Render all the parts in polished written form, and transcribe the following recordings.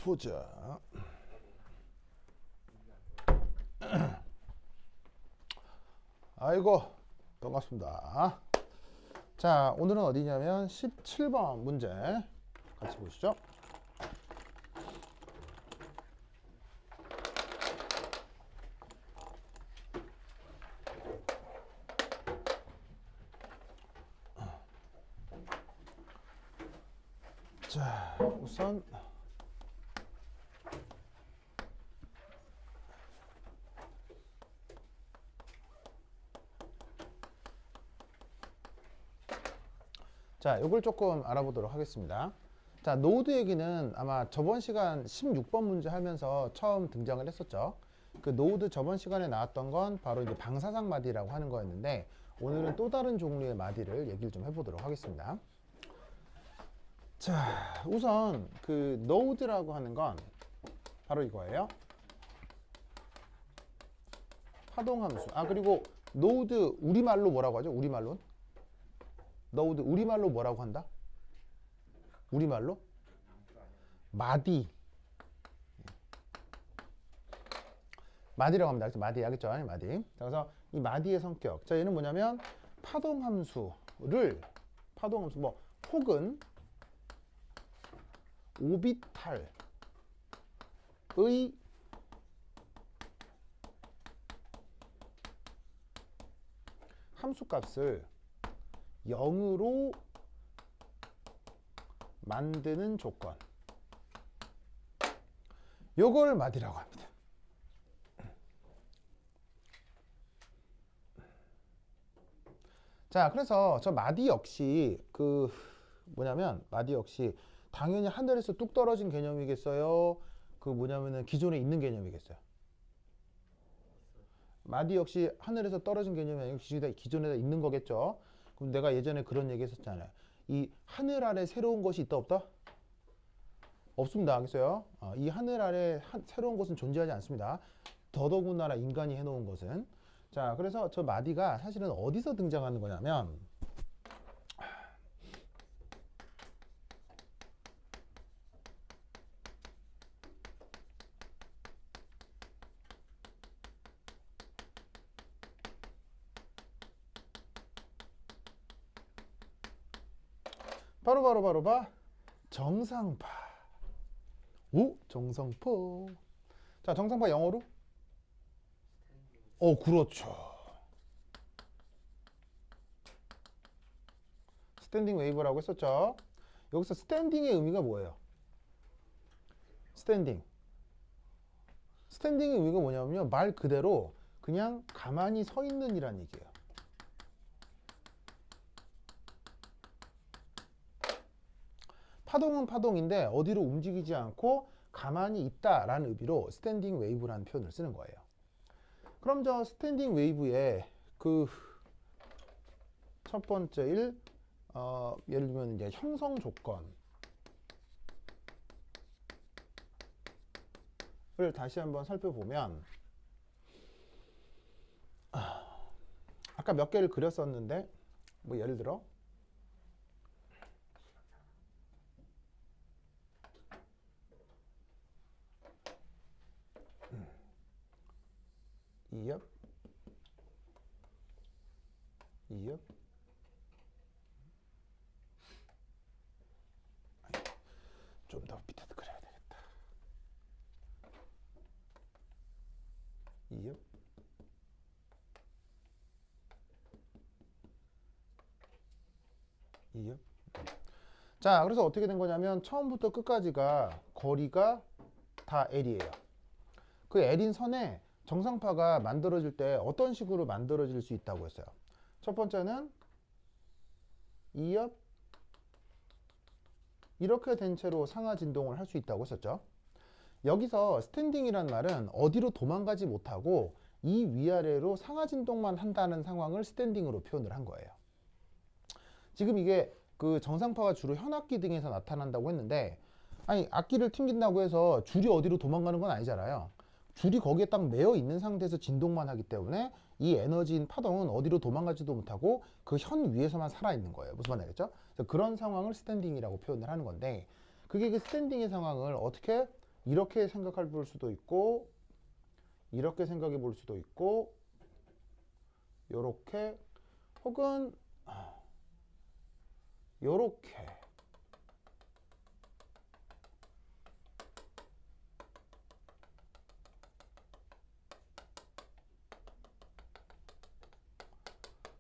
보자. 아이고 반갑습니다. 자, 오늘은 어디냐면 17번 문제 같이 보시죠. 자, 우선 자, 요걸 조금 알아보도록 하겠습니다. 자, 노드 얘기는 아마 저번 시간 16번 문제 하면서 처음 등장을 했었죠. 그 노드 저번 시간에 나왔던 건 바로 이제 방사상 마디라고 하는 거였는데, 오늘은 또 다른 종류의 마디를 얘기를 좀 해보도록 하겠습니다. 자, 우선 그 노드라고 하는 건 바로 이거예요. 파동함수. 아, 그리고 노드 우리말로 뭐라고 하죠? 우리말로? 노드 우리말로 뭐라고 한다? 우리말로? 마디. 마디라고 합니다. 마디 알겠죠? 마디. 자, 그래서 이 마디의 성격. 자, 얘는 뭐냐면 파동함수를 파동함수 뭐 혹은 오비탈의 함수값을 0으로 만드는 조건, 요걸 마디라고 합니다. 자, 그래서 저 마디 역시 그 뭐냐면 마디 역시 당연히 하늘에서 뚝 떨어진 개념이겠어요? 그 뭐냐면은 기존에 있는 개념이겠어요? 마디 역시 하늘에서 떨어진 개념이 아니고 기존에 있는 거겠죠? 그럼 내가 예전에 그런 얘기 했었잖아요. 이 하늘 아래 새로운 것이 있다 없다? 없습니다. 알겠어요? 이 하늘 아래 새로운 것은 존재하지 않습니다. 더더군다나 인간이 해놓은 것은. 자, 그래서 저 마디가 사실은 어디서 등장하는 거냐면 바로 정상파. 오, 정상파. 자, 정상파 영어로? 그렇죠. 스탠딩 웨이브라고 했었죠. 여기서 스탠딩의 의미가 뭐예요? 스탠딩의 의미가 뭐냐면요, 말 그대로 그냥 가만히 서 있는 이란 얘기예요. 파동은 파동인데 어디로 움직이지 않고 가만히 있다라는 의미로 스탠딩 웨이브라는 표현을 쓰는 거예요. 그럼 저 스탠딩 웨이브의 그 첫 번째 예를 들면 이제 형성 조건을 다시 한번 살펴보면, 아까 몇 개를 그렸었는데 뭐 예를 들어 2옆 좀 더 밑에도 그려야 되겠다. 2옆 자, 그래서 어떻게 된 거냐면 처음부터 끝까지가 거리가 다 L이에요. 그 L인 선에 정상파가 만들어질 때 어떤 식으로 만들어질 수 있다고 했어요? 첫 번째는 2옆 이렇게 된 채로 상하 진동을 할 수 있다고 했었죠. 여기서 스탠딩이란 말은 어디로 도망가지 못하고 이 위아래로 상하 진동만 한다는 상황을 스탠딩으로 표현을 한 거예요. 지금 이게 그 정상파가 주로 현악기 등에서 나타난다고 했는데, 아니 악기를 튕긴다고 해서 줄이 어디로 도망가는 건 아니잖아요. 줄이 거기에 딱 매여 있는 상태에서 진동만 하기 때문에 이 에너지인 파동은 어디로 도망가지도 못하고 그 현 위에서만 살아있는 거예요. 무슨 말인지 알겠죠? 그런 상황을 스탠딩이라고 표현을 하는 건데, 그게 그 스탠딩의 상황을 어떻게 이렇게 생각해 볼 수도 있고 이렇게 생각해 볼 수도 있고 요렇게 혹은 요렇게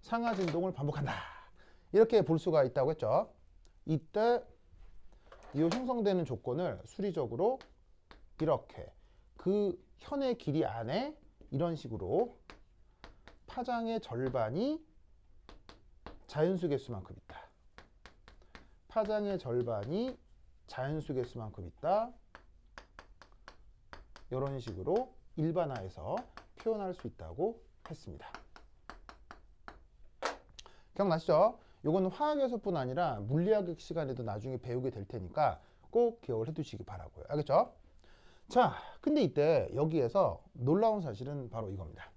상하 진동을 반복한다. 이렇게 볼 수가 있다고 했죠. 이때 이 형성되는 조건을 수리적으로 이렇게 그 현의 길이 안에 이런 식으로 파장의 절반이 자연수 개수만큼 있다. 파장의 절반이 자연수 개수만큼 있다. 이런 식으로 일반화해서 표현할 수 있다고 했습니다. 기억나시죠? 이거는 화학에서뿐 아니라 물리학 시간에도 나중에 배우게 될 테니까 꼭 기억을 해두시기 바라고요. 알겠죠? 자, 근데 이때 여기에서 놀라운 사실은 바로 이겁니다.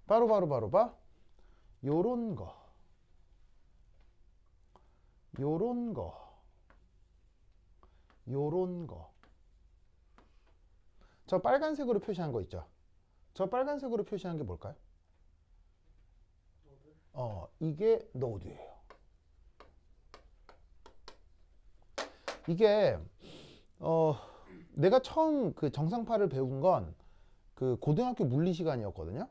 바로 요런 거, 요런 거, 요런 거. 저 빨간색으로 표시한 거 있죠? 저 빨간색으로 표시한 게 뭘까요? 이게 노드예요. 이게 내가 처음 그 정상파를 배운 건 그 고등학교 물리 시간이었거든요.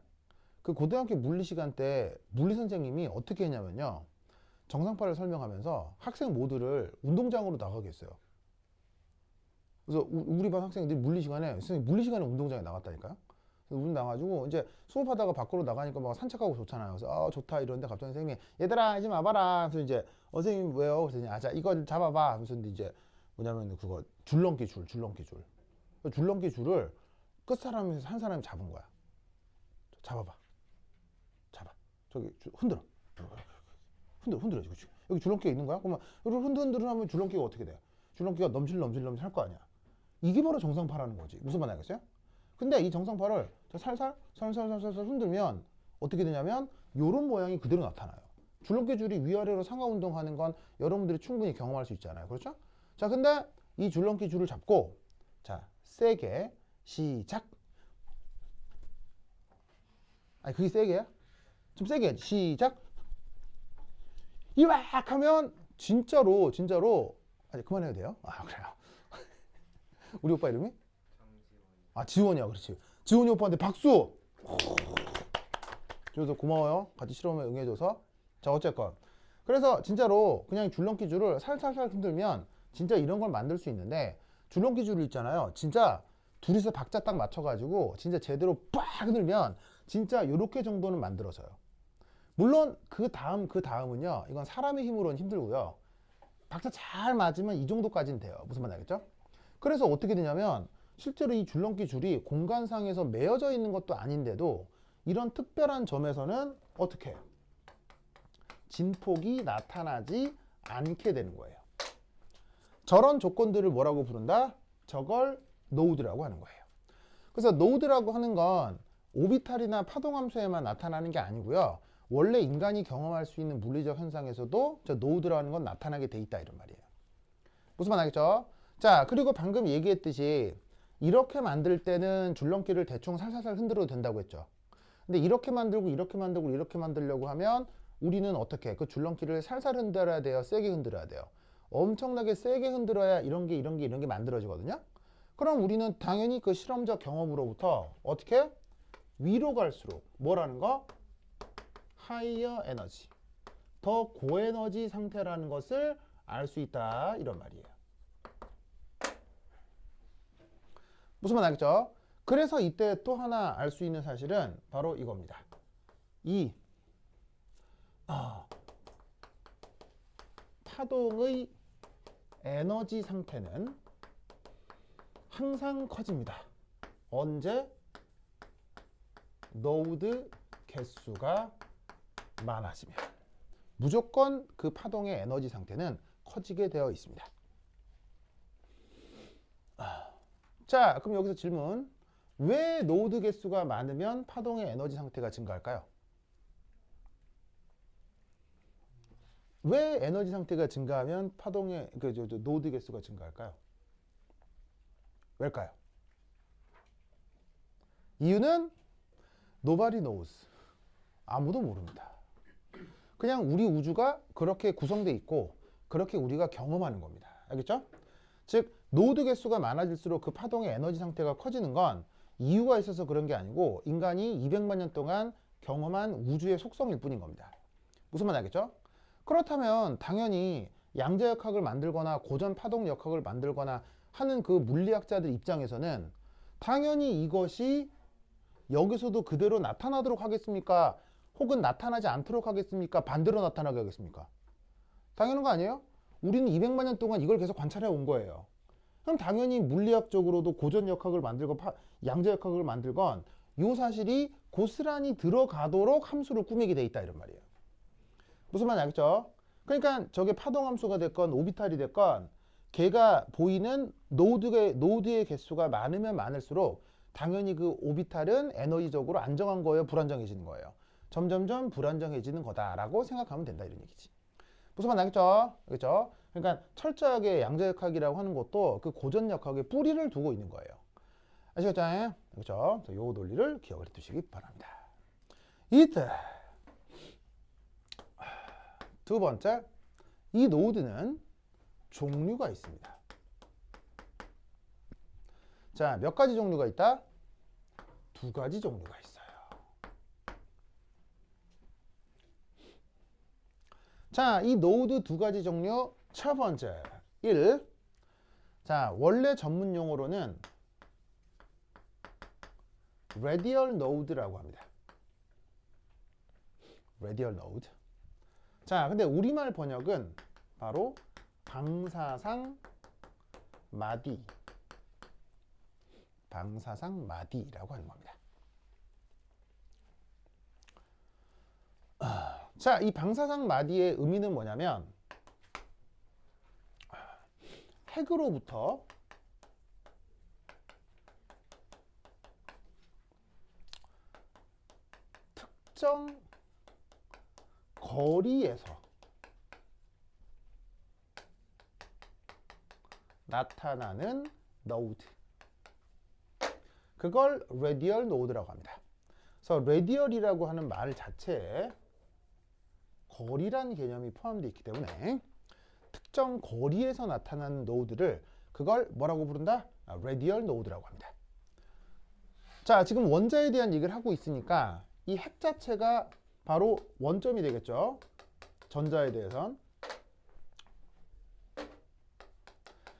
그 고등학교 물리 시간 때 물리 선생님이 어떻게 했냐면요. 정상파를 설명하면서 학생 모두를 운동장으로 나가게 했어요. 그래서 우리 반 학생들이 물리 시간에 선생님 물리 시간에 운동장에 나갔다니까요. 운동 나가지고 이제 수업하다가 밖으로 나가니까 막 산책하고 좋잖아요. 그래서 아 좋다 이러는데 갑자기 선생님이 얘들아 이제 와봐라. 그래서 이제 선생님 왜요? 그래서 자 이걸 잡아봐. 그래서 이제 뭐냐면 그거 줄넘기 줄. 줄넘기 줄을 끝 사람에서 한 사람이 잡은 거야. 잡아봐. 잡아. 저기 흔들어. 흔들어. 여기 줄넘기가 있는 거야? 그러면 흔들 하면 줄넘기가 어떻게 돼? 줄넘기가 넘실 할 거 아니야. 이게 바로 정상파라는 거지. 무슨 말 알겠어요? 근데 이 정상파를 살살 흔들면 어떻게 되냐면 요런 모양이 그대로 나타나요. 줄넘기 줄이 위아래로 상하 운동하는 건 여러분들이 충분히 경험할 수 있잖아요. 그렇죠? 자, 근데 이 줄넘기 줄을 잡고 자, 세게 시작. 아니, 그게 세게야? 좀 세게 해야지. 시작. 이왁 하면 진짜로 아니, 그만해도 돼요? 아, 그래요. 우리 오빠 이름이? 아, 지원이야. 그렇지. 지원이 오빠한테 박수! 줘서 고마워요. 같이 실험에 응해줘서. 자, 어쨌건. 그래서 진짜로 그냥 줄넘기 줄을 살살살 흔들면 진짜 이런 걸 만들 수 있는데 줄넘기 줄을 있잖아요. 진짜 둘이서 박자 딱 맞춰가지고 진짜 제대로 빡 흔들면 진짜 요렇게 정도는 만들어져요. 물론 그 다음은요. 이건 사람의 힘으로는 힘들고요. 박자 잘 맞으면 이 정도까지는 돼요. 무슨 말 알겠죠? 그래서 어떻게 되냐면 실제로 이 줄넘기 줄이 공간상에서 매어져 있는 것도 아닌데도 이런 특별한 점에서는 어떻게 진폭이 나타나지 않게 되는 거예요. 저런 조건들을 뭐라고 부른다? 저걸 노드라고 하는 거예요. 그래서 노드라고 하는 건 오비탈이나 파동함수에만 나타나는 게 아니고요. 원래 인간이 경험할 수 있는 물리적 현상에서도 저 노드라는 건 나타나게 돼 있다 이런 말이에요. 무슨 말 알겠죠? 자, 그리고 방금 얘기했듯이 이렇게 만들 때는 줄넘기를 대충 살살살 흔들어도 된다고 했죠. 근데 이렇게 만들고 이렇게 만들려고 하면 우리는 어떻게 그 줄넘기를 살살 흔들어야 돼요? 세게 흔들어야 돼요? 엄청나게 세게 흔들어야 이런 게 만들어지거든요. 그럼 우리는 당연히 그 실험적 경험으로부터 어떻게 위로 갈수록 뭐라는 거? 하이어 에너지, 더 고에너지 상태라는 것을 알 수 있다 이런 말이에요. 무슨 말 알겠죠? 그래서 이때 또 하나 알 수 있는 사실은 바로 이겁니다. 이 파동의 에너지 상태는 항상 커집니다. 언제? 노드 개수가 많아지면 무조건 그 파동의 에너지 상태는 커지게 되어 있습니다. 자, 그럼 여기서 질문. 왜 노드 개수가 많으면 파동의 에너지 상태가 증가할까요? 왜 에너지 상태가 증가하면 파동의 노드 개수가 증가할까요? 왜일까요? 이유는 nobody knows. 아무도 모릅니다. 그냥 우리 우주가 그렇게 구성되어 있고 그렇게 우리가 경험하는 겁니다. 알겠죠? 즉 노드 개수가 많아질수록 그 파동의 에너지 상태가 커지는 건 이유가 있어서 그런 게 아니고 인간이 200만 년 동안 경험한 우주의 속성일 뿐인 겁니다. 무슨 말 알겠죠? 그렇다면 당연히 양자역학을 만들거나 고전 파동 역학을 만들거나 하는 그 물리학자들 입장에서는 당연히 이것이 여기서도 그대로 나타나도록 하겠습니까? 혹은 나타나지 않도록 하겠습니까? 반대로 나타나게 하겠습니까? 당연한 거 아니에요? 우리는 200만 년 동안 이걸 계속 관찰해 온 거예요. 그럼 당연히 물리학적으로도 고전 역학을 만들건 양자 역학을 만들건 이 사실이 고스란히 들어가도록 함수를 꾸미게 돼 있다 이런 말이에요. 무슨 말인지 알겠죠? 그러니까 저게 파동함수가 됐건 오비탈이 됐건 걔가 보이는 노드의 개수가 많으면 많을수록 당연히 그 오비탈은 에너지적으로 안정한 거예요? 불안정해지는 거예요? 점점점 불안정해지는 거다라고 생각하면 된다 이런 얘기지. 무슨 말인지 알겠죠? 그렇죠? 그러니까 철저하게 양자역학이라고 하는 것도 그 고전역학의 뿌리를 두고 있는 거예요. 아시겠죠? 그렇죠? 이 논리를 기억을 해두시기 바랍니다. 이때 두 번째, 이 노드는 종류가 있습니다. 자, 몇 가지 종류가 있다? 두 가지 종류가 있어요. 자, 이 노드 두 가지 종류 첫 번째 1. 자, 원래 전문 용어로는 radial node라고 합니다. radial node. 자, 근데 우리말 번역은 바로 방사상 마디. 방사상 마디라고 하는 겁니다. 자, 이 방사상 마디의 의미는 뭐냐면 핵으로부터 특정 거리에서 나타나는 노드. 그걸 radial node라고 합니다. 그래서 radial이라고 하는 말 자체에 거리란 개념이 포함되어 있기 때문에 특정 거리에서 나타나는 노드를 그걸 뭐라고 부른다? radial node라고 합니다. 자, 지금 원자에 대한 얘기를 하고 있으니까 이 핵 자체가 바로 원점이 되겠죠. 전자에 대해선.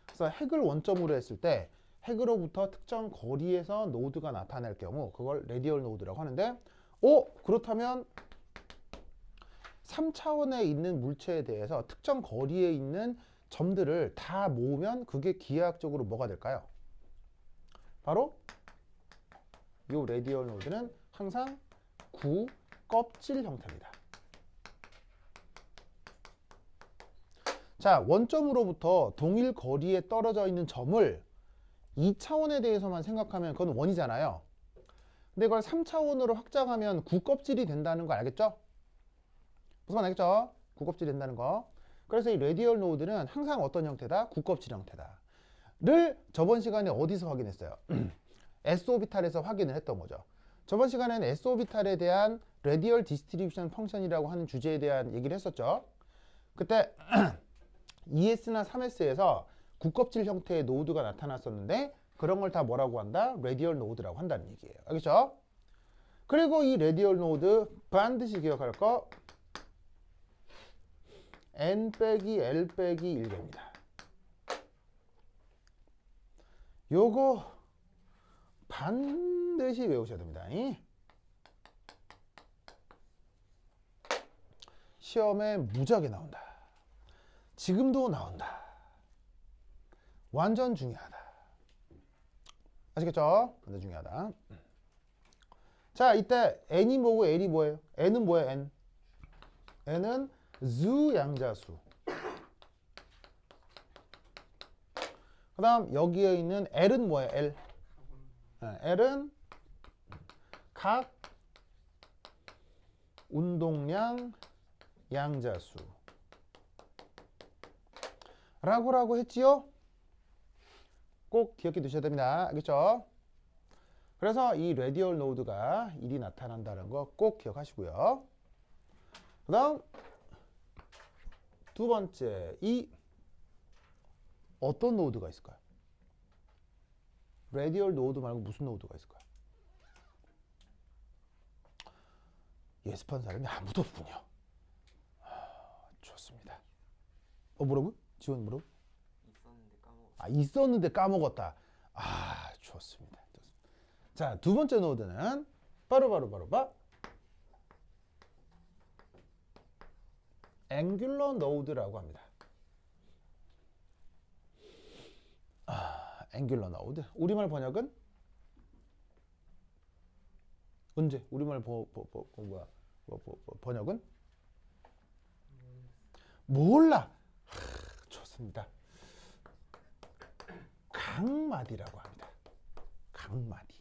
그래서 핵을 원점으로 했을 때 핵으로부터 특정 거리에서 노드가 나타날 경우 그걸 radial node라고 하는데 그렇다면 3차원에 있는 물체에 대해서 특정 거리에 있는 점들을 다 모으면 그게 기하학적으로 뭐가 될까요? 바로 이 radial node는 항상 구 껍질 형태입니다. 자, 원점으로부터 동일 거리에 떨어져 있는 점을 2차원에 대해서만 생각하면 그건 원이잖아요. 근데 이걸 3차원으로 확장하면 구 껍질이 된다는 거 알겠죠? 무슨 말 알겠죠? 구 껍질이 된다는 거. 그래서 이 radial node는 항상 어떤 형태다? 구 껍질 형태다. 를 저번 시간에 어디서 확인했어요? S오비탈에서 확인을 했던 거죠. 저번 시간에는 S오비탈에 대한 radial distribution function이라고 하는 주제에 대한 얘기를 했었죠. 그때 2S나 3S에서 구껍질 형태의 노드가 나타났었는데 그런 걸 다 뭐라고 한다? radial node라고 한다는 얘기예요. 알겠죠? 그리고 이 radial node 반드시 기억할 거 n 빼기 l 빼기 1개입니다. 요거 반드시 외우셔야 됩니다. 시험에 무지하게 나온다. 지금도 나온다. 완전 중요하다. 아시겠죠? 완전 중요하다. 자, 이때 n이 뭐고 l이 뭐예요? n은 뭐예요? n. n은 수 양자수. 그 다음 여기에 있는 l은 뭐예요? l. l은 각 운동량 양자수 라고 했지요? 꼭 기억해 두셔야 됩니다. 알겠죠? 그래서 이 레디얼 노드가 1이 나타난다는 거 꼭 기억하시고요. 그 다음 두 번째, 이 어떤 노드가 있을까요? 레디얼 노드 말고 무슨 노드가 있을까요? 예습한 사람이 아무도 없군요. 좋습니다. 뭐라고요? 지원 뭐라고? 있었는데 까먹었어. 있었는데 까먹었다. 좋습니다. 자, 두 번째 노드는 바로 앵귤러 노드라고 합니다. 앵귤러 노드. 우리말 번역은 언제? 우리말 번역은 몰라. 좋습니다. 각마디라고 합니다. 각마디.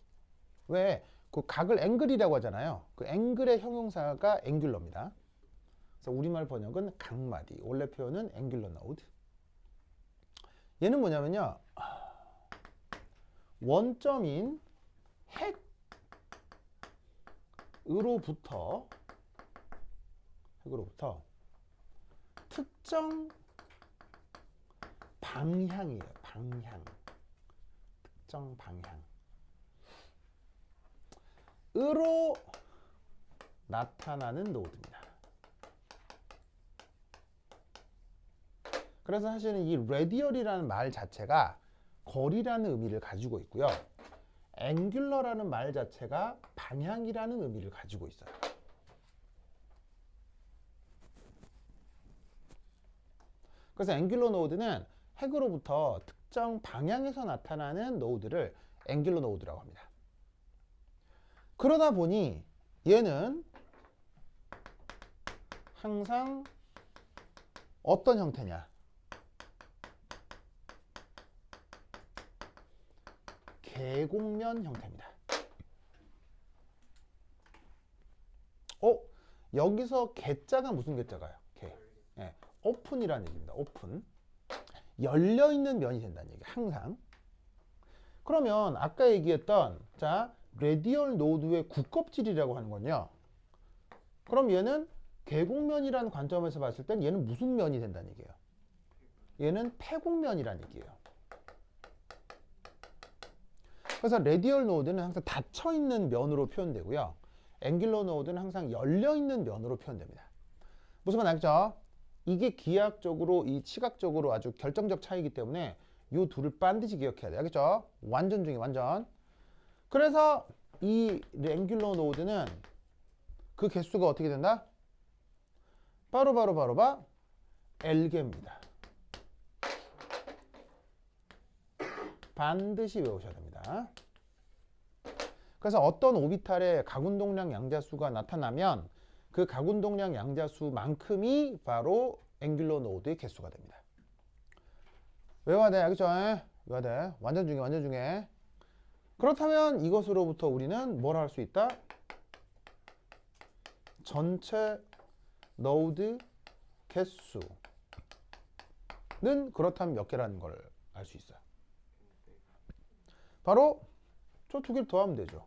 왜? 그 각을 앵글이라고 하잖아요. 그 앵글의 형용사가 앵귤러입니다. 그래서 우리말 번역은 각마디. 원래 표현은 앵귤러 노드. 얘는 뭐냐면요. 원점인 핵으로부터 특정 방향이에요. 방향. 특정 방향으로 나타나는 노드입니다. 그래서 사실은 이 레디얼이라는 말 자체가 거리라는 의미를 가지고 있고요. 앵귤러라는 말 자체가 방향이라는 의미를 가지고 있어요. 그래서 앵귤러 노드는 핵으로부터 특정 방향에서 나타나는 노드를 앵귤러 노드라고 합니다. 그러다 보니 얘는 항상 어떤 형태냐? 계곡면 형태입니다. 여기서 개자가 무슨 개자가요? 개. 네, 오픈이라는 얘기입니다. 오픈. 열려있는 면이 된다는 얘기. 항상. 그러면 아까 얘기했던 레디얼 노드의 굽껍질이라고 하는 건요. 그럼 얘는 계곡면이라는 관점에서 봤을 땐 얘는 무슨 면이 된다는 얘기예요? 얘는 패곡면이라는 얘기예요. 그래서 레디얼 노드는 항상 닫혀있는 면으로 표현되고요. 앵귤러 노드는 항상 열려있는 면으로 표현됩니다. 무슨 말 알겠죠? 이게 기하학적으로, 이 시각적으로 아주 결정적 차이이기 때문에 이 둘을 반드시 기억해야 돼요. 알겠죠? 완전 중에 완전. 그래서 이 앵귤러 노드는 그 개수가 어떻게 된다? 바로 L개입니다. 반드시 외우셔야 됩니다. 그래서 어떤 오비탈에 각운동량 양자수가 나타나면 그 각운동량 양자수만큼이 바로 앵귤러 노드의 개수가 됩니다. 외워야 돼. 알겠죠? 외워야 돼. 완전 중에. 그렇다면 이것으로부터 우리는 뭘 할 수 있다? 전체 노드 개수는 그렇다면 몇 개라는 걸 알 수 있어요. 바로 저 두 개를 더하면 되죠.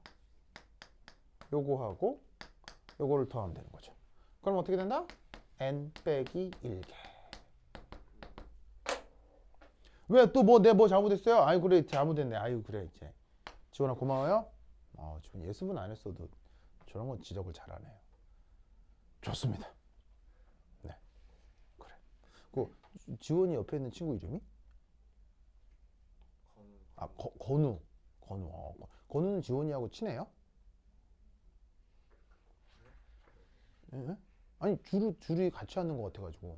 요거하고 요거를 더하면 되는 거죠. 그럼 어떻게 된다? n 빼기 1개. 왜 또 내 뭐 잘못했어요? 아유 그래 잘못했네. 아유 그래 이제 지원아 고마워요. 지금 예습은 안 했어도 저런 건 지적을 잘하네요. 좋습니다. 네, 그래. 그 지원이 옆에 있는 친구 이름이? 건우. 건우는 지원이하고 친해요? 예? 아니 둘이 같이 하는 것 같아가지고.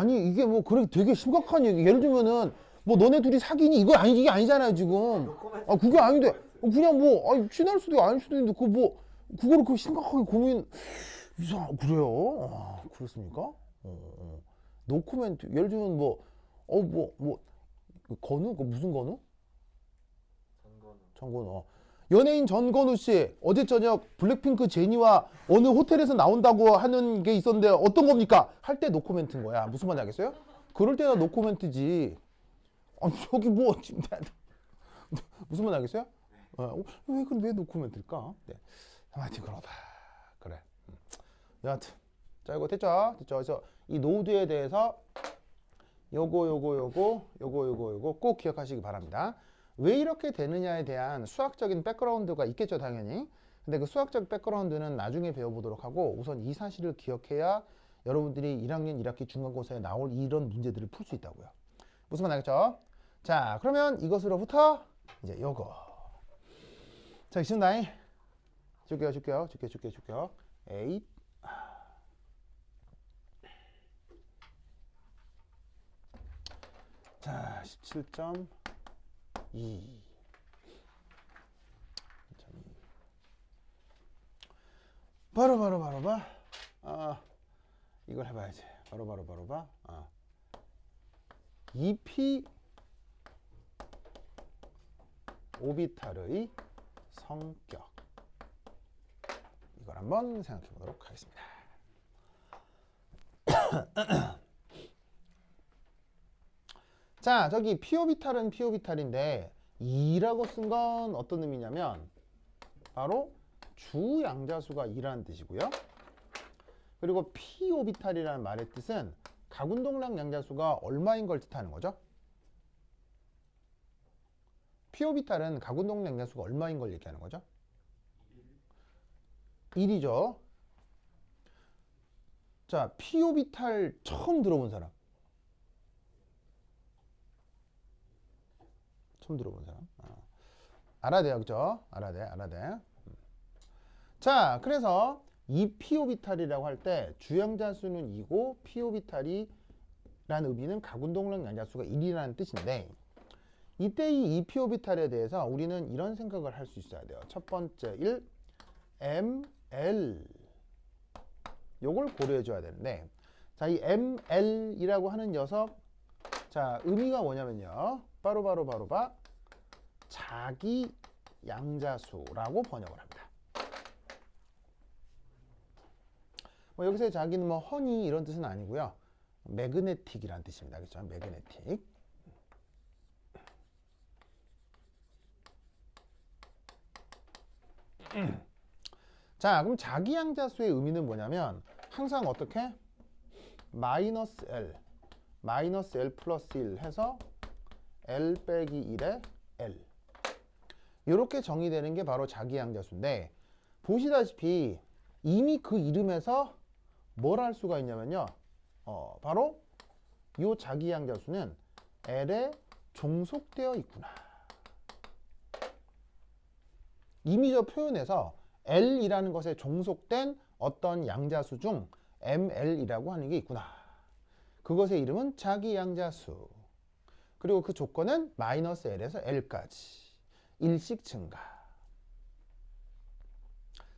이게 뭐 그렇게 되게 심각한 얘기. 예를 들면은 뭐 너네 둘이 사귀니 이거 이게 아니잖아요 지금. 그게 아닌데 그냥 뭐 친할 수도 있고 아닐 수도 있는데 그거를 그 심각하게 고민 그래요? 그렇습니까? 노코멘트. 예를 들면 건우? 무슨 건우? 전건우. 정건우. 연예인 전건우 씨 어제 저녁 블랙핑크 제니와 어느 호텔에서 나온다고 하는 게 있었는데 어떤 겁니까? 할 때 노코멘트인 거야. 무슨 말인지 알겠어요? 그럴 때가 노코멘트지. 아니 저기 뭐 지금 무슨 말인지 알겠어요? 왜 노코멘트일까? 네. 하여튼 그러다. 그래. 여하튼 자 이거 됐죠? 그래서 이 노드에 대해서 요거 꼭 기억하시기 바랍니다. 왜 이렇게 되느냐에 대한 수학적인 백그라운드가 있겠죠, 당연히. 근데 그 수학적 백그라운드는 나중에 배워보도록 하고 우선 이 사실을 기억해야 여러분들이 1학년 1학기 중간고사에 나올 이런 문제들을 풀 수 있다고요. 무슨 말 알겠죠? 자, 그러면 이것으로부터 이제 요거. 자, 시작다잉. 줄게요. 8. 자, 17.2. 바로 봐. 이걸 해봐야지. 바로 봐. 2p 오비탈의 성격. 이걸 한번 생각해 보도록 하겠습니다. 자, 저기 P오비탈은 P오비탈인데 2라고 쓴 건 어떤 의미냐면 바로 주양자수가 2라는 뜻이고요. 그리고 P오비탈이라는 말의 뜻은 가군동량 양자수가 얼마인 걸 뜻하는 거죠. P오비탈은 가군동량 양자수가 얼마인 걸 얘기하는 거죠. 1이죠. 자, P오비탈 처음 들어본 사람. 처음 들어본 사람. 알아야 돼요. 그죠? 알아야 돼. 자, 그래서 이 P오비탈이라고 할 때 주양자수는 2고 P오비탈이라는 의미는 가군동량 양자수가 1이라는 뜻인데 이때 이 P오비탈에 대해서 우리는 이런 생각을 할 수 있어야 돼요. 첫 번째 1, ML 요걸 고려해 줘야 되는데 자, 이 ML이라고 하는 녀석 자, 의미가 뭐냐면요. 바로 자기 양자수라고 번역을 합니다. 뭐 여기서의 자기는 뭐 허니 이런 뜻은 아니고요. 매그네틱이라는 뜻입니다. 그렇죠? 매그네틱. 자, 그럼 자기 양자수의 의미는 뭐냐면 항상 어떻게? 마이너스 L 플러스 1 해서 L 빼기 1에 L 이렇게 정의되는 게 바로 자기 양자수인데 보시다시피 이미 그 이름에서 뭘 할 수가 있냐면요. 바로 이 자기 양자수는 L에 종속되어 있구나. 이미 저 표현에서 L이라는 것에 종속된 어떤 양자수 중 ML이라고 하는 게 있구나. 그것의 이름은 자기 양자수. 그리고 그 조건은 마이너스 L에서 L까지 일씩 증가.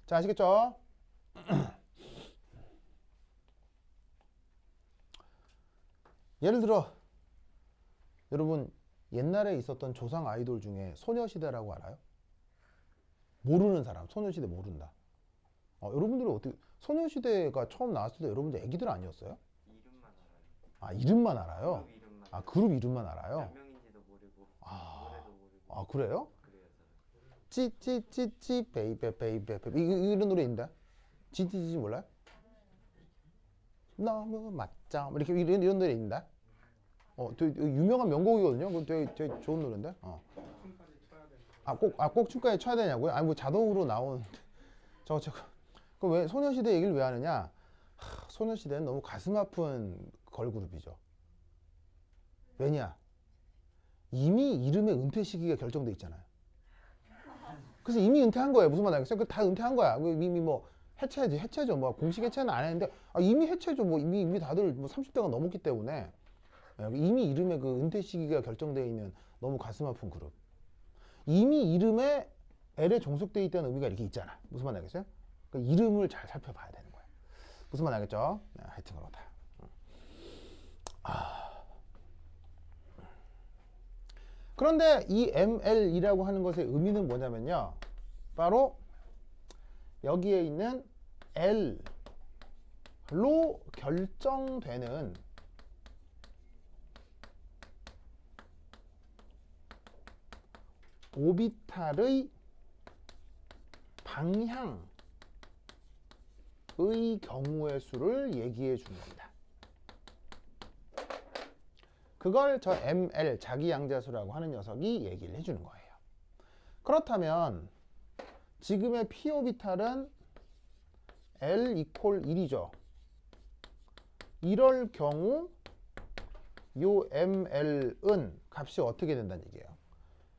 자, 아시겠죠? 예를 들어 여러분 옛날에 있었던 조상 아이돌 중에 소녀시대라고 알아요? 모르는 사람, 소녀시대 모른다. 여러분들은 어떻게 소녀시대가 처음 나왔을 때 여러분들 애기들 아니었어요? 이름만 알아요. 아, 이름만 알아요? 그룹 이름만. 아, 그룹 이름만 알아요? 몇 명인지도 모르고 노래도 모르고. 아, 그래요? 그래요, 저는. 찌찌찌찌 베이베 이런 노래 있는데 찌찌찌 몰라요? 너무 맞죠? 이렇게 이런 노래 있는데 되게 유명한 명곡이거든요. 그거 되게 좋은 노래인데. 꼭 춤까지 춰야 되냐고요? 아니 뭐 자동으로 나오는데 저거 그럼 왜 소녀시대 얘기를 왜 하느냐? 소녀시대는 너무 가슴 아픈 걸그룹이죠. 왜냐? 이미 이름의 은퇴 시기가 결정돼 있잖아요. 그래서 이미 은퇴한 거예요. 무슨 말 알겠어요? 다 은퇴한 거야. 이미 뭐 해체죠. 뭐 공식 해체는 안 했는데 이미 해체죠. 뭐 이미 다들 뭐 30대가 넘었기 때문에 이미 이름에 그 은퇴 시기가 결정되어 있는 너무 가슴 아픈 그룹. 이미 이름에 L에 종속되어 있다는 의미가 이렇게 있잖아. 무슨 말 알겠어요? 그러니까 이름을 잘 살펴봐야 되는 거야. 무슨 말 알겠죠? 네, 하여튼 그렇다. 그런데 이 ML이라고 하는 것의 의미는 뭐냐면요. 바로 여기에 있는 L로 결정되는 오비탈의 방향의 경우의 수를 얘기해 주는 겁니다. 그걸 저 ML 자기양자수라고 하는 녀석이 얘기를 해주는 거예요. 그렇다면 지금의 p 오비탈은 L 이퀄 1이죠. 이럴 경우 요 ML은 값이 어떻게 된다는 얘기예요.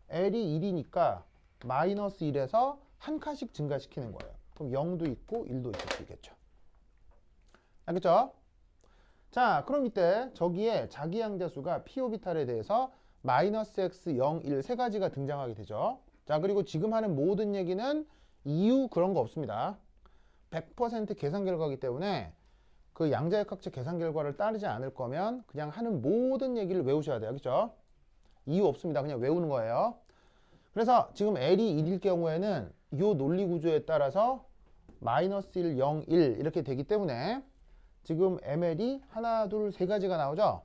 L이 1이니까 마이너스 1에서 한 칸씩 증가시키는 거예요. 그럼 0도 있고 1도 있을 수 있겠죠. 알겠죠? 자, 그럼 이때 저기에 자기양자수가 p 오비탈에 대해서 마이너스 x, 0, 1 세 가지가 등장하게 되죠. 자, 그리고 지금 하는 모든 얘기는 이유 그런 거 없습니다. 100% 계산 결과이기 때문에 그 양자역학적 계산 결과를 따르지 않을 거면 그냥 하는 모든 얘기를 외우셔야 돼요. 그렇죠? 이유 없습니다. 그냥 외우는 거예요. 그래서 지금 L이 1일 경우에는 이 논리 구조에 따라서 마이너스 1, 0, 1 이렇게 되기 때문에 지금 ML이 하나, 둘, 세 가지가 나오죠.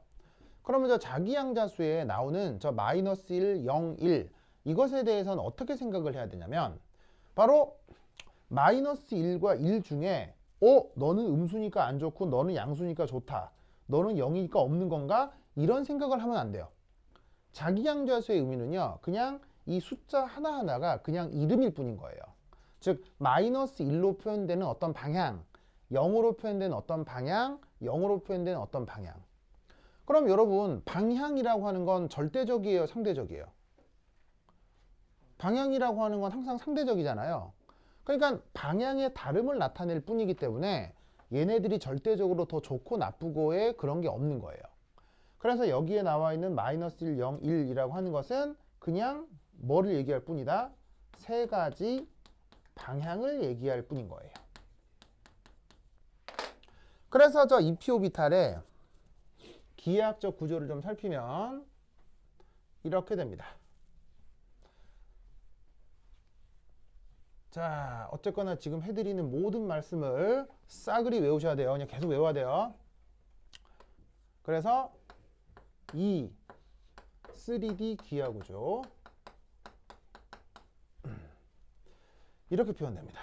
그러면 저 자기양자수에 나오는 저 마이너스 1, 0, 1 이것에 대해서는 어떻게 생각을 해야 되냐면 바로 마이너스 1과 1 중에 너는 음수니까 안 좋고 너는 양수니까 좋다. 너는 0이니까 없는 건가? 이런 생각을 하면 안 돼요. 자기양자수의 의미는요. 그냥 이 숫자 하나하나가 그냥 이름일 뿐인 거예요. 즉 마이너스 1로 표현되는 어떤 방향, 0으로 표현되는 어떤 방향, 0으로 표현되는 어떤 방향. 그럼 여러분 방향이라고 하는 건 절대적이에요? 상대적이에요? 방향이라고 하는 건 항상 상대적이잖아요. 그러니까 방향의 다름을 나타낼 뿐이기 때문에 얘네들이 절대적으로 더 좋고 나쁘고의 그런 게 없는 거예요. 그래서 여기에 나와 있는 마이너스 1, 0, 1이라고 하는 것은 그냥 뭐를 얘기할 뿐이다? 세 가지 방향을 얘기할 뿐인 거예요. 그래서 저 EP 오비탈의 기하학적 구조를 좀 살피면 이렇게 됩니다. 자, 어쨌거나 지금 해드리는 모든 말씀을 싸그리 외우셔야 돼요. 그냥 계속 외워야 돼요. 그래서 이 3D 기하 구조 이렇게 표현됩니다.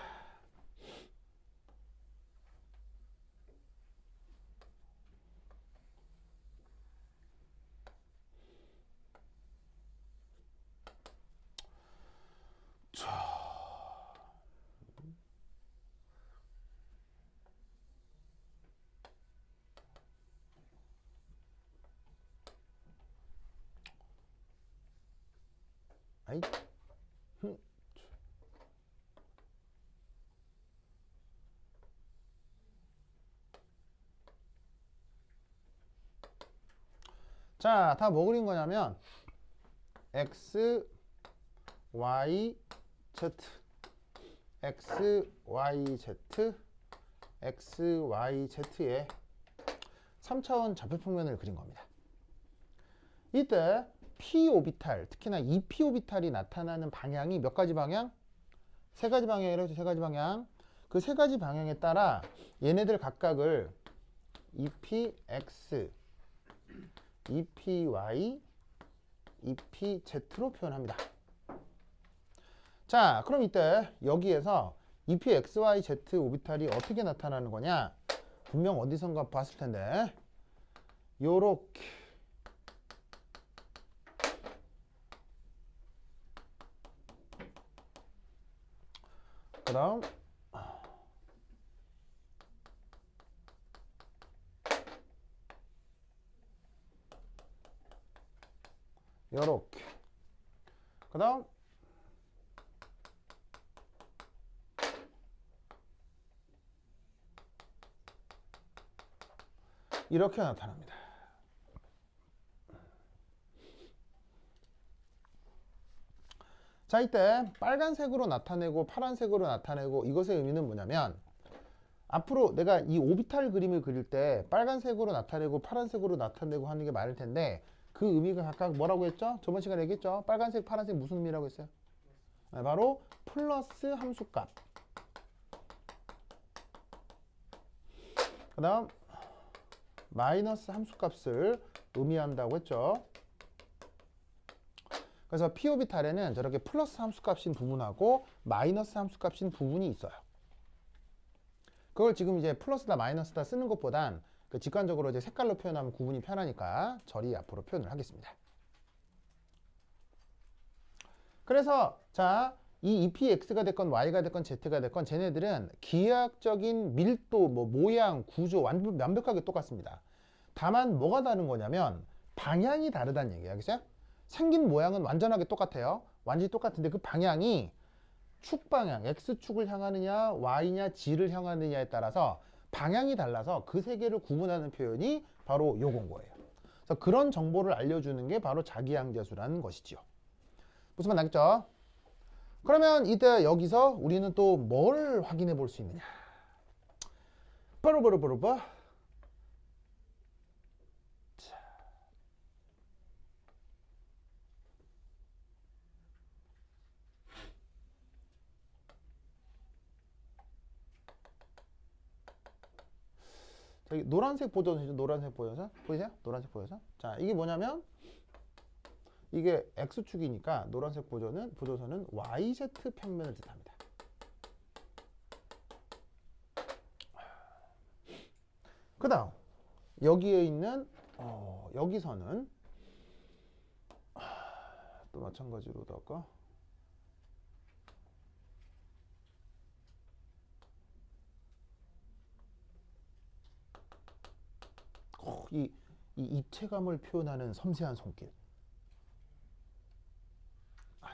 아이. 자, 다 뭐 그린 거냐면 x, y, z, x, y, z, x, y, z의 3차원 좌표평면을 그린 겁니다. 이때 p 오비탈, 특히나 2p 오비탈이 나타나는 방향이 몇 가지 방향? 세 가지 방향이라고 했죠. 세 가지 방향. 그 세 가지 방향에 따라 얘네들 각각을 EPX, EPY, EPZ로 표현합니다. 자, 그럼 이때 여기에서 EPXYZ 오비탈이 어떻게 나타나는 거냐? 분명 어디선가 봤을 텐데 요렇게 그 다음 요렇게 그 다음 이렇게 나타납니다. 자, 이때 빨간색으로 나타내고 파란색으로 나타내고 이것의 의미는 뭐냐면 앞으로 내가 이 오비탈 그림을 그릴 때 빨간색으로 나타내고 파란색으로 나타내고 하는 게 많을 텐데 그 의미가 각각 뭐라고 했죠? 저번 시간에 얘기했죠? 빨간색, 파란색 무슨 의미라고 했어요? 바로 플러스 함수값. 그 다음 마이너스 함수값을 의미한다고 했죠. 그래서 P 오비탈에는 저렇게 플러스 함수값인 부분하고 마이너스 함수값인 부분이 있어요. 그걸 지금 이제 플러스다 마이너스다 쓰는 것보단 그 직관적으로 이제 색깔로 표현하면 구분이 편하니까 저리 앞으로 표현을 하겠습니다. 그래서 자, 이 EPX가 됐건 Y가 됐건 Z가 됐건 쟤네들은 기하학적인 밀도, 뭐 모양, 구조 완벽하게 똑같습니다. 다만 뭐가 다른 거냐면 방향이 다르다는 얘기예요. 알겠어요? 생긴 모양은 완전하게 똑같아요. 완전히 똑같은데 그 방향이 축 방향, X축을 향하느냐 Y냐 G를 향하느냐에 따라서 방향이 달라서 그 세 개를 구분하는 표현이 바로 요건 거예요. 그래서 그런 정보를 알려주는 게 바로 자기항대수라는 것이지요. 무슨 말 나겠죠? 그러면 이때 여기서 우리는 또 뭘 확인해 볼 수 있느냐? 빠르바르바르바. 저기 노란색 보조선이죠. 노란색 보조선. 보이세요? 노란색 보조선. 자, 이게 뭐냐면 이게 X축이니까 노란색 보조선은 YZ 평면을 뜻합니다. 그 다음 여기에 있는 여기서는 또 마찬가지로다가 이 입체감을 표현하는 섬세한 손길.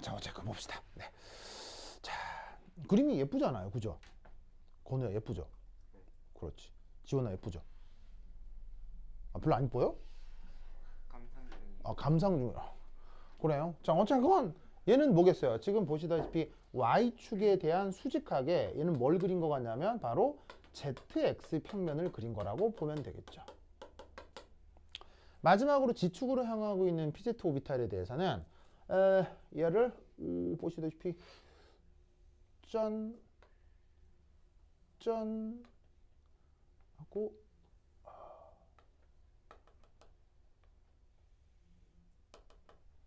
자, 어쨌건 봅시다. 네. 자, 그림이 예쁘잖아요. 그죠? 건우야 예쁘죠? 그렇지. 지원아 예쁘죠? 별로 안 예뻐요? 감상 중이에요. 감상 중. 그래요. 자, 어쨌건 얘는 뭐겠어요? 지금 보시다시피 Y축에 대한 수직하게 얘는 뭘 그린 것 같냐면 바로 ZX 평면을 그린 거라고 보면 되겠죠. 마지막으로 G축으로 향하고 있는 PZ 오비탈에 대해서는 얘를 보시다시피 짠 하고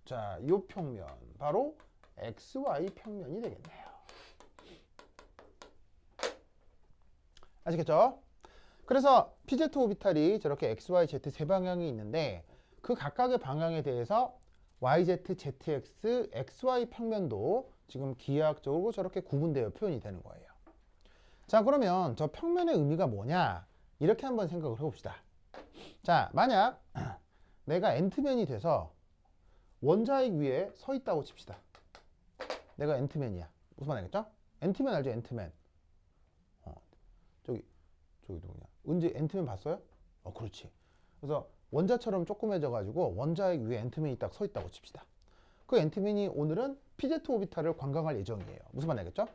자, 이 평면 바로 XY 평면이 되겠네요. 아시겠죠? 그래서 PZ 오비탈이 저렇게 XY, Z 세 방향이 있는데 그 각각의 방향에 대해서 YZ, ZX, XY 평면도 지금 기하학적으로 저렇게 구분되어 표현이 되는 거예요. 자, 그러면 저 평면의 의미가 뭐냐? 이렇게 한번 생각을 해봅시다. 자, 만약 내가 엔트맨이 돼서 원자핵 위에 서 있다고 칩시다. 내가 엔트맨이야. 무슨 말 알겠죠? 엔트맨 알죠? 엔트맨. 저기 누구냐? 은지 엔트맨 봤어요? 그렇지. 그래서 원자처럼 조그매져가지고 원자핵 위에 엔트맨이 딱 서 있다고 칩시다. 그 엔트맨이 오늘은 PZ 오비탈을 관광할 예정이에요. 무슨 말 알겠죠?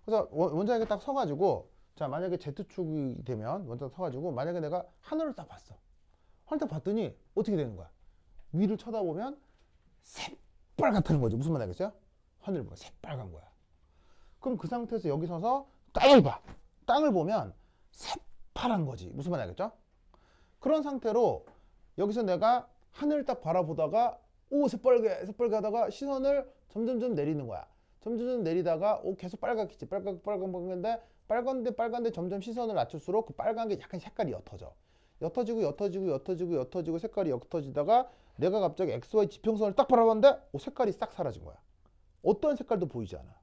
그래서 원자핵에 딱 서가지고 자, 만약에 Z축이 되면 원자핵 서가지고 만약에 내가 하늘을 딱 봤어. 하늘 딱 봤더니 어떻게 되는 거야? 위를 쳐다보면 새빨갛다는 거죠. 무슨 말 알겠어요? 하늘 보면 새빨간 거야. 그럼 그 상태에서 여기 서서 땅을 봐. 땅을 보면 새파란 거지. 무슨 말 알겠죠? 그런 상태로 여기서 내가 하늘을 딱 바라보다가 새빨개 하다가 시선을 점점점 내리는 거야. 점점 내리다가 계속 빨갛겠지. 빨간데 빨간데 점점 시선을 낮출수록 그 빨간 게 약간 색깔이 옅어지고 색깔이 옅어지다가 내가 갑자기 XY 지평선을 딱 바라봤는데 색깔이 싹 사라진 거야. 어떤 색깔도 보이지 않아.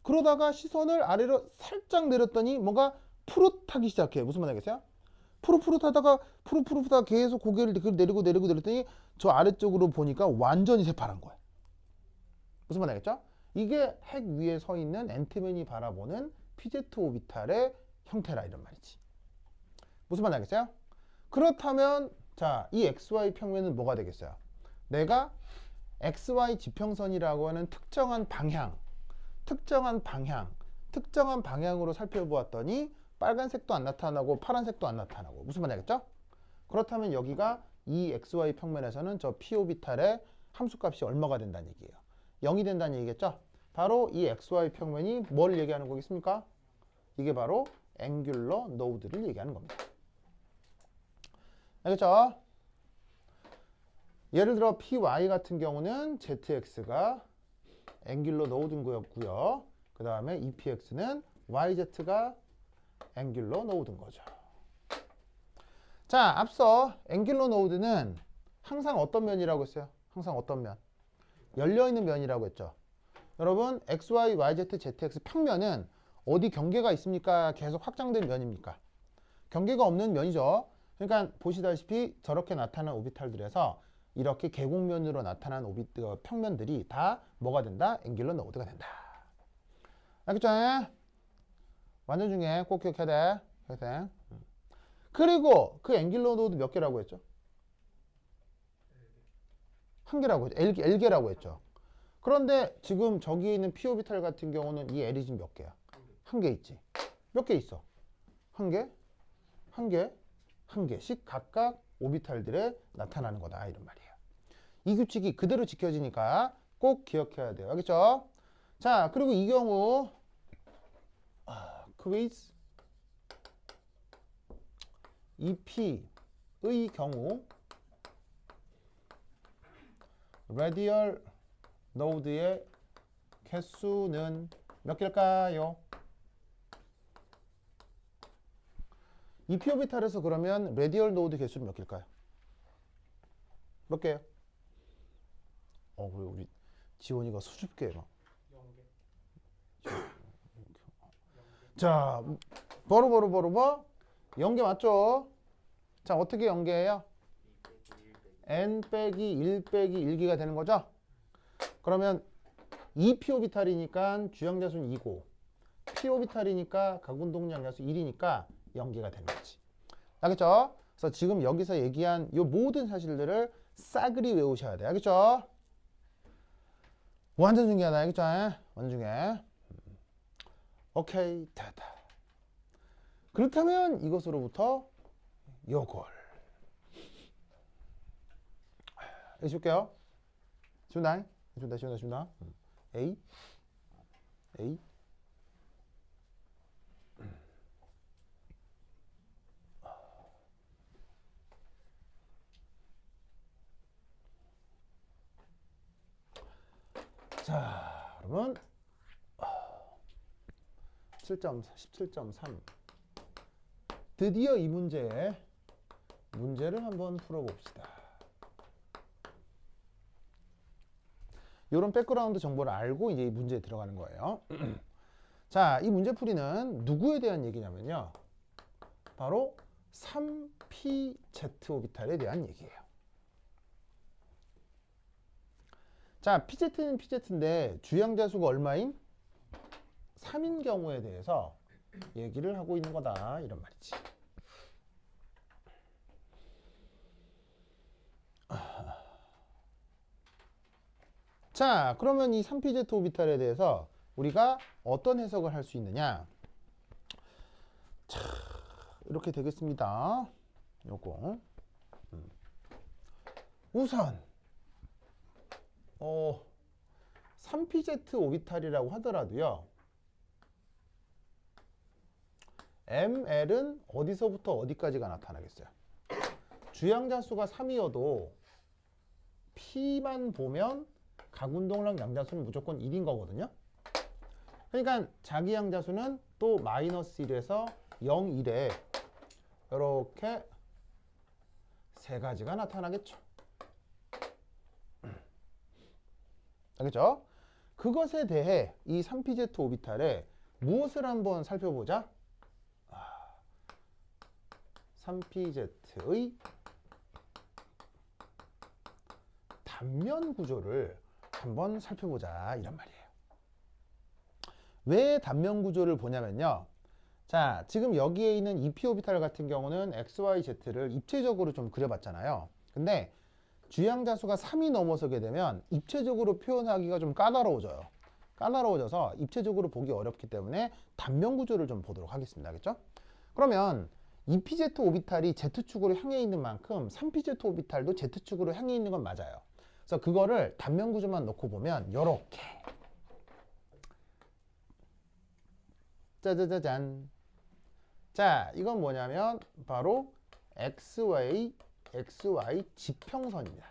그러다가 시선을 아래로 살짝 내렸더니 뭔가 푸릇하기 시작해. 무슨 말 알겠어요? 푸릇하다가 계속 고개를 내리더니 저 아래쪽으로 보니까 완전히 새파란 거야. 무슨 말 알겠죠? 이게 핵 위에 서 있는 엔트맨이 바라보는 PZ 오비탈의 형태라 이런 말이지. 무슨 말 알겠어요? 그렇다면 자, 이 XY 평면은 뭐가 되겠어요? 내가 XY 지평선이라고 하는 특정한 방향으로 살펴보았더니 빨간색도 안 나타나고 파란색도 안 나타나고 무슨 말 알겠죠? 그렇다면 여기가 이 XY 평면에서는 저 P 오비탈의 함수값이 얼마가 된다는 얘기예요? 0이 된다는 얘기겠죠? 바로 이 XY 평면이 뭘 얘기하는 거겠습니까? 이게 바로 앵귤러 노드를 얘기하는 겁니다. 알겠죠? 예를 들어 PY 같은 경우는 ZX가 앵귤러 노드인 거였고요. 그 다음에 EPX는 YZ가 앵귤러 노드인 거죠. 자, 앞서 앵귤러 노드는 항상 어떤 면이라고 했어요? 항상 어떤 면? 열려있는 면이라고 했죠. 여러분, XY, YZ, ZX 평면은 어디 경계가 있습니까? 계속 확장된 면입니까? 경계가 없는 면이죠. 그러니까 보시다시피 저렇게 나타난 오비탈들에서 이렇게 계곡면으로 나타난 평면들이 다 뭐가 된다? 앵귤러 노드가 된다. 알겠죠? 완전 중에 꼭 기억해야 돼. 그리고 그 앵귤러 노드 몇 개라고 했죠? 한 개라고 했죠. L개라고 했죠. 그런데 지금 저기에 있는 P 오비탈 같은 경우는 이 L이 지금 몇 개야? 한 개 있지. 몇 개 있어? 한 개? 한 개? 한 개씩 각각 오비탈들에 나타나는 거다. 이런 말이에요. 이 규칙이 그대로 지켜지니까 꼭 기억해야 돼요. 알겠죠? 자, 그리고 이 경우 퀴즈 EP의 경우 라디얼 노드의 개수는 몇 개일까요? EP 오비탈에서 그러면 라디얼 노드 개수는 몇 개일까요? 몇 개예요? 우리 지원이가 수줍게 막. 0개. 자, 버로 0개 맞죠? 자, 어떻게 0개예요? n 빼기 1 빼기 1기가 되는 거죠? 그러면 2p 오비탈이니까 주양자수는 2고 p 오비탈이니까 각운동 양자수 1이니까 0개가 되는 거지. 알겠죠? 그래서 지금 여기서 얘기한 이 모든 사실들을 싸그리 외우셔야 돼. 알겠죠? 완전 중요하다. 알겠죠? 완전 중요해. 오케이, 됐다. 그렇다면 이것으로부터 요걸 해줄게요. 준다. A 자, 그러면 17.3 드디어 이 문제를 한번 풀어봅시다. 이런 백그라운드 정보를 알고 이제 이 문제에 들어가는 거예요. 자, 이 문제풀이는 누구에 대한 얘기냐면요. 바로 3pz 오비탈에 대한 얘기예요. 자, pz는 pz인데 주양자수가 얼마인? 3인 경우에 대해서 얘기를 하고 있는 거다. 이런 말이지. 자, 그러면 이 3pz 오비탈에 대해서 우리가 어떤 해석을 할 수 있느냐? 자, 이렇게 되겠습니다. 요거. 우선 3pz 오비탈이라고 하더라도요. ml은 어디서부터 어디까지가 나타나겠어요? 주양자수가 3이어도 p만 보면 각운동량 양자수는 무조건 1인 거거든요. 그러니까 자기 양자수는 또 마이너스 1에서 0, 1에 이렇게 세 가지가 나타나겠죠. 알겠죠? 그것에 대해 이 3pz 오비탈에 무엇을 한번 살펴보자. 3pz의 단면 구조를 한번 살펴보자. 이런 말이에요. 왜 단면 구조를 보냐면요. 자, 지금 여기에 있는 EP 오비탈 같은 경우는 XYZ를 입체적으로 좀 그려봤잖아요. 근데 주양자수가 3이 넘어서게 되면 입체적으로 표현하기가 좀 까다로워져요. 까다로워져서 입체적으로 보기 어렵기 때문에 단면 구조를 좀 보도록 하겠습니다. 알겠죠? 그러면 EPZ 오비탈이 Z축으로 향해 있는 만큼 3pZ 오비탈도 Z축으로 향해 있는 건 맞아요. 그래서 그거를 단면 구조만 놓고 보면 요렇게 짜자자잔. 자, 이건 뭐냐면 바로 XY 지평선입니다.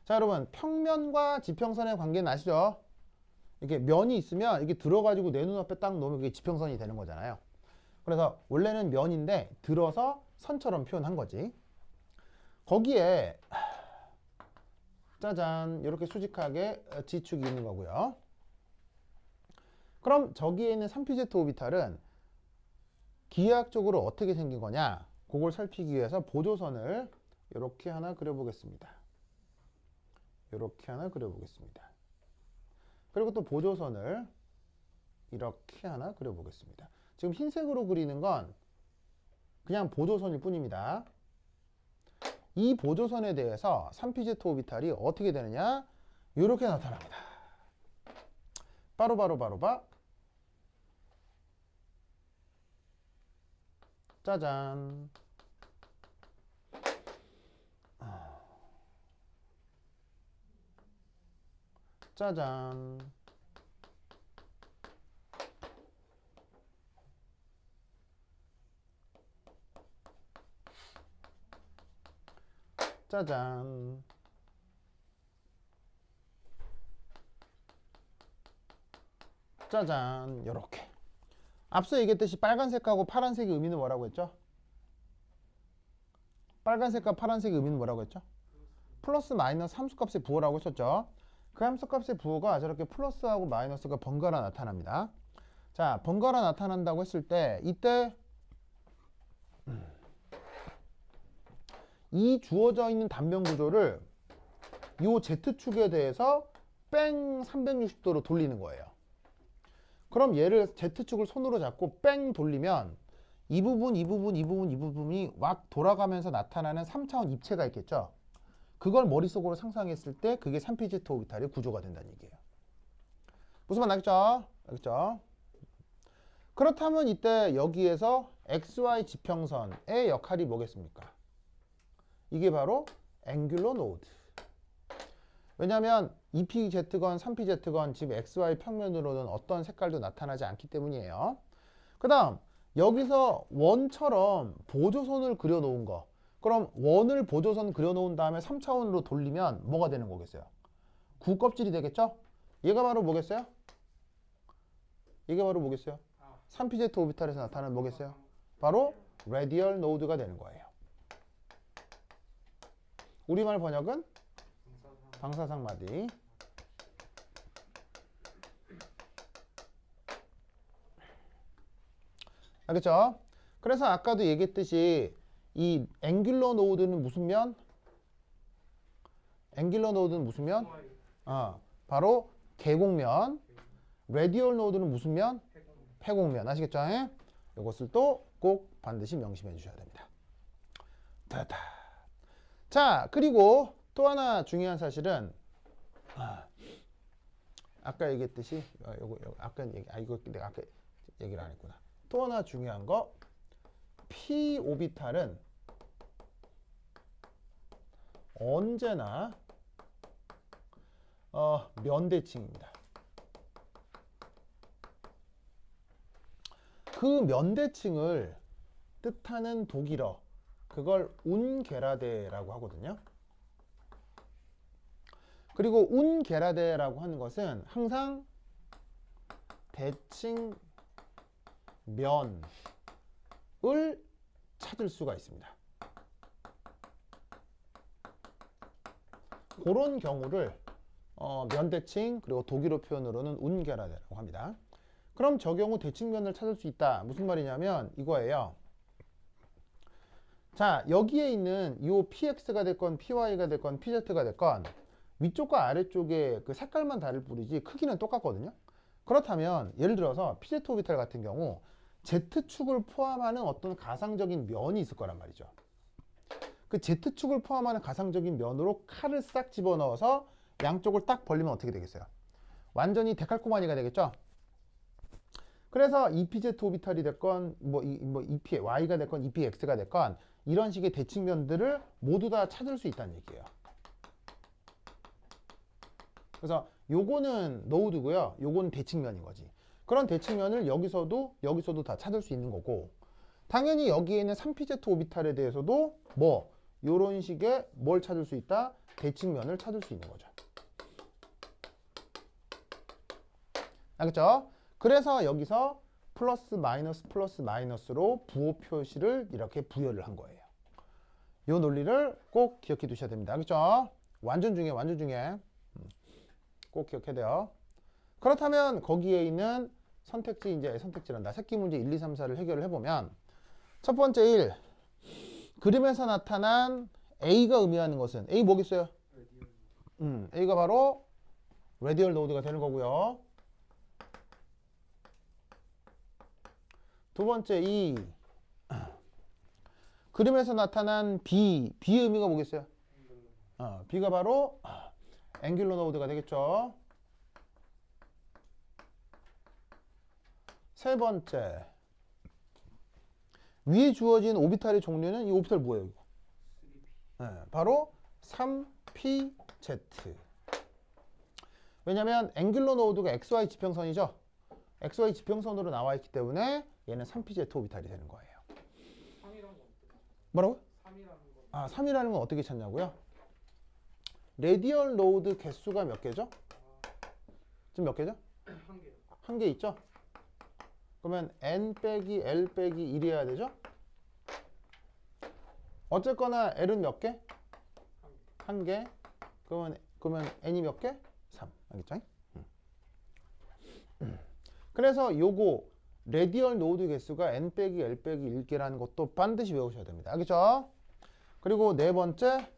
자, 여러분 평면과 지평선의 관계는 아시죠? 이렇게 면이 있으면 이게 들어가지고 내 눈앞에 딱 놓으면 그게 지평선이 되는 거잖아요. 그래서 원래는 면인데 들어서 선처럼 표현한 거지. 거기에 짜잔 이렇게 수직하게 지축이 있는 거고요. 그럼 저기에 있는 3pz 오비탈은 기하학적으로 어떻게 생긴 거냐? 그걸 살피기 위해서 보조선을 이렇게 하나 그려보겠습니다. 이렇게 하나 그려보겠습니다. 그리고 또 보조선을 이렇게 하나 그려보겠습니다. 지금 흰색으로 그리는 건 그냥 보조선일 뿐입니다. 이 보조선에 대해서 3pz 오비탈이 어떻게 되느냐? 이렇게 나타납니다. 바로 짜잔. 짜잔. 짜잔. 짜잔. 요렇게. 앞서 얘기했듯이 빨간색하고 파란색의 의미는 뭐라고 했죠? 빨간색과 파란색의 의미는 뭐라고 했죠? 플러스 마이너스 함수값의 부호라고 했었죠. 그 함수값의 부호가 저렇게 플러스하고 마이너스가 번갈아 나타납니다. 자, 번갈아 나타난다고 했을 때 이때 이 주어져 있는 단변 구조를 이 Z축에 대해서 뺑 360도로 돌리는 거예요. 그럼 얘를 Z축을 손으로 잡고 뺑 돌리면 이 부분이 왁 돌아가면서 나타나는 3차원 입체가 있겠죠. 그걸 머릿속으로 상상했을 때 그게 3pz 오비탈의 구조가 된다는 얘기예요. 무슨 말 나겠죠? 알겠죠? 그렇다면 이때 여기에서 XY 지평선의 역할이 뭐겠습니까? 이게 바로 앵귤러 노드. 왜냐하면 2pz건 3pz건 지금 XY 평면으로는 어떤 색깔도 나타나지 않기 때문이에요. 그 다음 여기서 원처럼 보조선을 그려놓은 거. 그럼 원을 보조선 그려놓은 다음에 3차원으로 돌리면 뭐가 되는 거겠어요? 구껍질이 되겠죠? 얘가 바로 뭐겠어요? 이게 바로 뭐겠어요? 3pz 오비탈에서 나타나는 뭐겠어요? 바로 라디얼 노드가 되는 거예요. 우리말 번역은 방사상마디. 알겠죠? 그래서 아까도 얘기했듯이 이 앵귤러 노드는 무슨 면? 앵귤러 노드는 무슨 면? 바로 계곡면. 라디얼 노드는 무슨 면? 회곡면. 아시겠죠? 이것을 또 꼭 반드시 명심해 주셔야 됩니다. 됐다. 자, 그리고 또 하나 중요한 사실은 아까 얘기했듯이 이거 내가 아까 얘기를 안 했구나. 또 하나 중요한 거 p 오비탈은 언제나 면대칭입니다. 그 면대칭을 뜻하는 독일어 그걸 운게라데라고 하거든요. 그리고 운게라데라고 하는 것은 항상 대칭 면을 찾을 수가 있습니다. 그런 경우를 면대칭 그리고 독일어 표현으로는 운게라데라고 합니다. 그럼 저 경우 대칭면을 찾을 수 있다. 무슨 말이냐면 이거예요. 자, 여기에 있는 이 px가 됐건 py가 됐건 pz가 됐건 위쪽과 아래쪽에 그 색깔만 다를 뿐이지 크기는 똑같거든요. 그렇다면 예를 들어서 pz 오비탈 같은 경우 z축을 포함하는 어떤 가상적인 면이 있을 거란 말이죠. 그 z축을 포함하는 가상적인 면으로 칼을 싹 집어넣어서 양쪽을 딱 벌리면 어떻게 되겠어요? 완전히 데칼코마니가 되겠죠? 그래서 2pz 오비탈이 됐건 y가 됐건 2px가 됐건 이런 식의 대칭면들을 모두 다 찾을 수 있다는 얘기예요. 그래서 요거는 노드고요. 요거는 대칭면인 거지. 그런 대칭면을 여기서도 다 찾을 수 있는 거고, 당연히 여기에는 3pz 오비탈에 대해서도 뭐 요런 식의 뭘 찾을 수 있다? 대칭면을 찾을 수 있는 거죠. 알겠죠? 그래서 여기서 플러스 마이너스로 부호 표시를 이렇게 부여를 한 거예요. 요 논리를 꼭 기억해 두셔야 됩니다. 알겠죠? 완전 중요해. 꼭 기억해야 돼요. 그렇다면 거기에 있는 선택지란다. 새끼 문제 1, 2, 3, 4를 해결을 해보면 첫 번째 1. 그림에서 나타난 A가 의미하는 것은 A 뭐겠어요? A가 바로 레디얼 노드가 되는 거고요. 두 번째 2. 그림에서 나타난 B의 의미가 뭐겠어요? B가 바로 앵귤러 노드가 되겠죠. 세 번째, 위에 주어진 오비탈의 종류는 이 오비탈 뭐예요? 이거? 네, 바로 3pz. 왜냐면 앵귤러 노드가 xy 지평선이죠. xy 지평선으로 나와 있기 때문에 얘는 3pz 오비탈이 되는 거예요. 3이라는 건 뭐라고요? 3이라는 건 3이라는 건 어떻게 찾냐고요? 레디얼 노드 개수가 몇 개죠? 지금 몇 개죠? 한 개요. 한 개 있죠? 그러면 n 빼기 l 빼기 1이어야 되죠? 어쨌거나 l은 몇 개? 한 개. 그러면 n이 몇 개? 3. 알겠죠? 그래서 요거 레디얼 노드 개수가 n 빼기 l 빼기 1개라는 것도 반드시 외우셔야 됩니다. 알겠죠? 그리고 네 번째,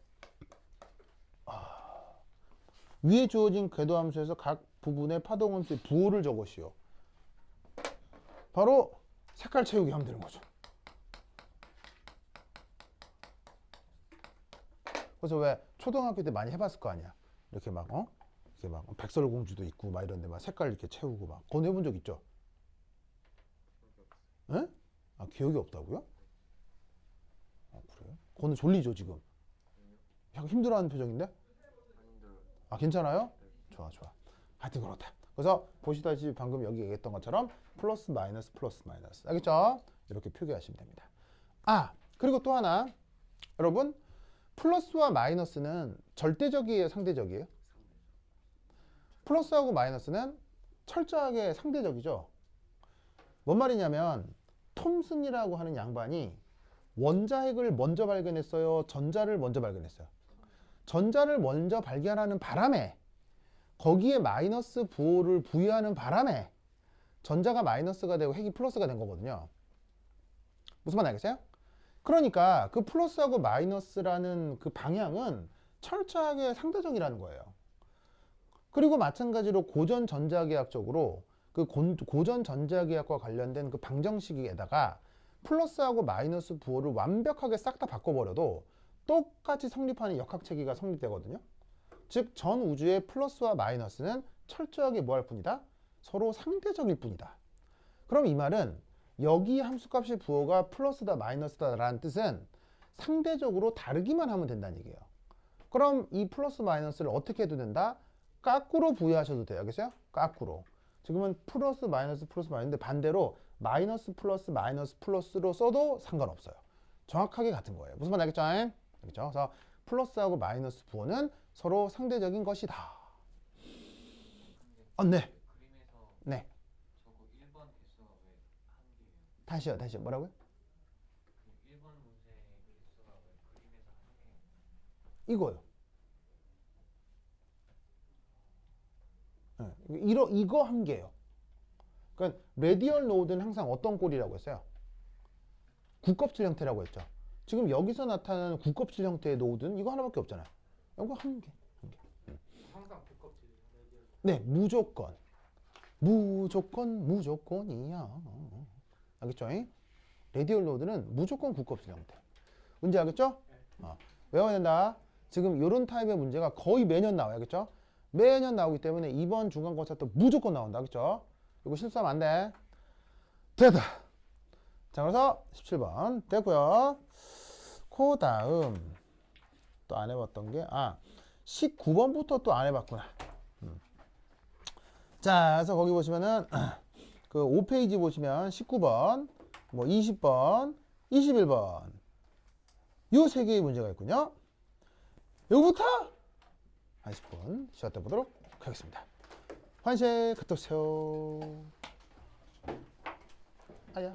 위에 주어진 궤도함수에서 각 부분의 파동함수의 부호를 적으시오. 바로 색깔 채우기 하면 되는 거죠. 그래서 왜 초등학교 때 많이 해봤을 거 아니야. 이렇게 막 이렇게 막 백설공주도 있고 막 이런데 막 색깔 이렇게 채우고 막 그건 해본 적 있죠? 에? 기억이 없다고요? 그래요? 그거는 졸리죠 지금. 약간 힘들어하는 표정인데? 괜찮아요? 좋아. 하여튼 그렇다. 그래서 보시다시피 방금 여기 얘기했던 것처럼 플러스 마이너스. 알겠죠? 이렇게 표기하시면 됩니다. 그리고 또 하나. 여러분, 플러스와 마이너스는 절대적이에요, 상대적이에요? 플러스하고 마이너스는 철저하게 상대적이죠. 뭔 말이냐면 톰슨이라고 하는 양반이 원자핵을 먼저 발견했어요? 전자를 먼저 발견했어요? 전자를 먼저 발견하는 바람에 거기에 마이너스 부호를 부여하는 바람에 전자가 마이너스가 되고 핵이 플러스가 된 거거든요. 무슨 말 알겠어요? 그러니까 그 플러스하고 마이너스라는 그 방향은 철저하게 상대적이라는 거예요. 그리고 마찬가지로 고전 전자계학적으로 그 고전 전자계학과 관련된 그 방정식에다가 플러스하고 마이너스 부호를 완벽하게 싹 다 바꿔버려도 똑같이 성립하는 역학체계가 성립되거든요. 즉, 전 우주의 플러스와 마이너스는 철저하게 뭐 할 뿐이다? 서로 상대적일 뿐이다. 그럼 이 말은 여기 함수값의 부호가 플러스다 마이너스다 라는 뜻은 상대적으로 다르기만 하면 된다는 얘기예요. 그럼 이 플러스 마이너스를 어떻게 해도 된다? 까꾸로 부여하셔도 돼요. 알겠어요? 까꾸로. 지금은 플러스 마이너스인데 반대로 마이너스 플러스로 써도 상관없어요. 정확하게 같은 거예요. 무슨 말 알겠죠? 알겠죠? 그래서 플러스하고 마이너스 부호는 서로 상대적인 것이다. 네. 그림에서 네. 저거 1번 개수가 왜 한 개예요? 다시요. 뭐라고요? 1번 문제의 개수가 왜 그림에서 한 개예요? 이거요. 이거 한 개예요. 그러니까 레디얼 노드는 항상 어떤 꼴이라고 했어요? 국껍질 형태라고 했죠. 지금 여기서 나타나는 국껍질 형태의 노드는 이거 하나밖에 없잖아요. 이거 한 개. 항상 두껍질이에요. 네, 무조건이야. 알겠죠? 레디얼 노드는 무조건 국껍질 형태. 문제 알겠죠? 외워야 된다. 지금 이런 타입의 문제가 거의 매년 나와요. 알겠죠? 매년 나오기 때문에 이번 중간고사 또 무조건 나온다. 알겠죠? 이거 실수하면 안 돼. 됐다. 자, 그래서 17번 됐고요. 그 다음 또 안 해봤던 게 19번부터 또 안 해봤구나. 자, 그래서 거기 보시면은 그 5페이지 보시면 19번, 뭐 20번, 21번 요 세 개의 문제가 있군요. 요거부터 한 10분 쉬었다 보도록 하겠습니다. 환시에 갔다 오세요. 아야.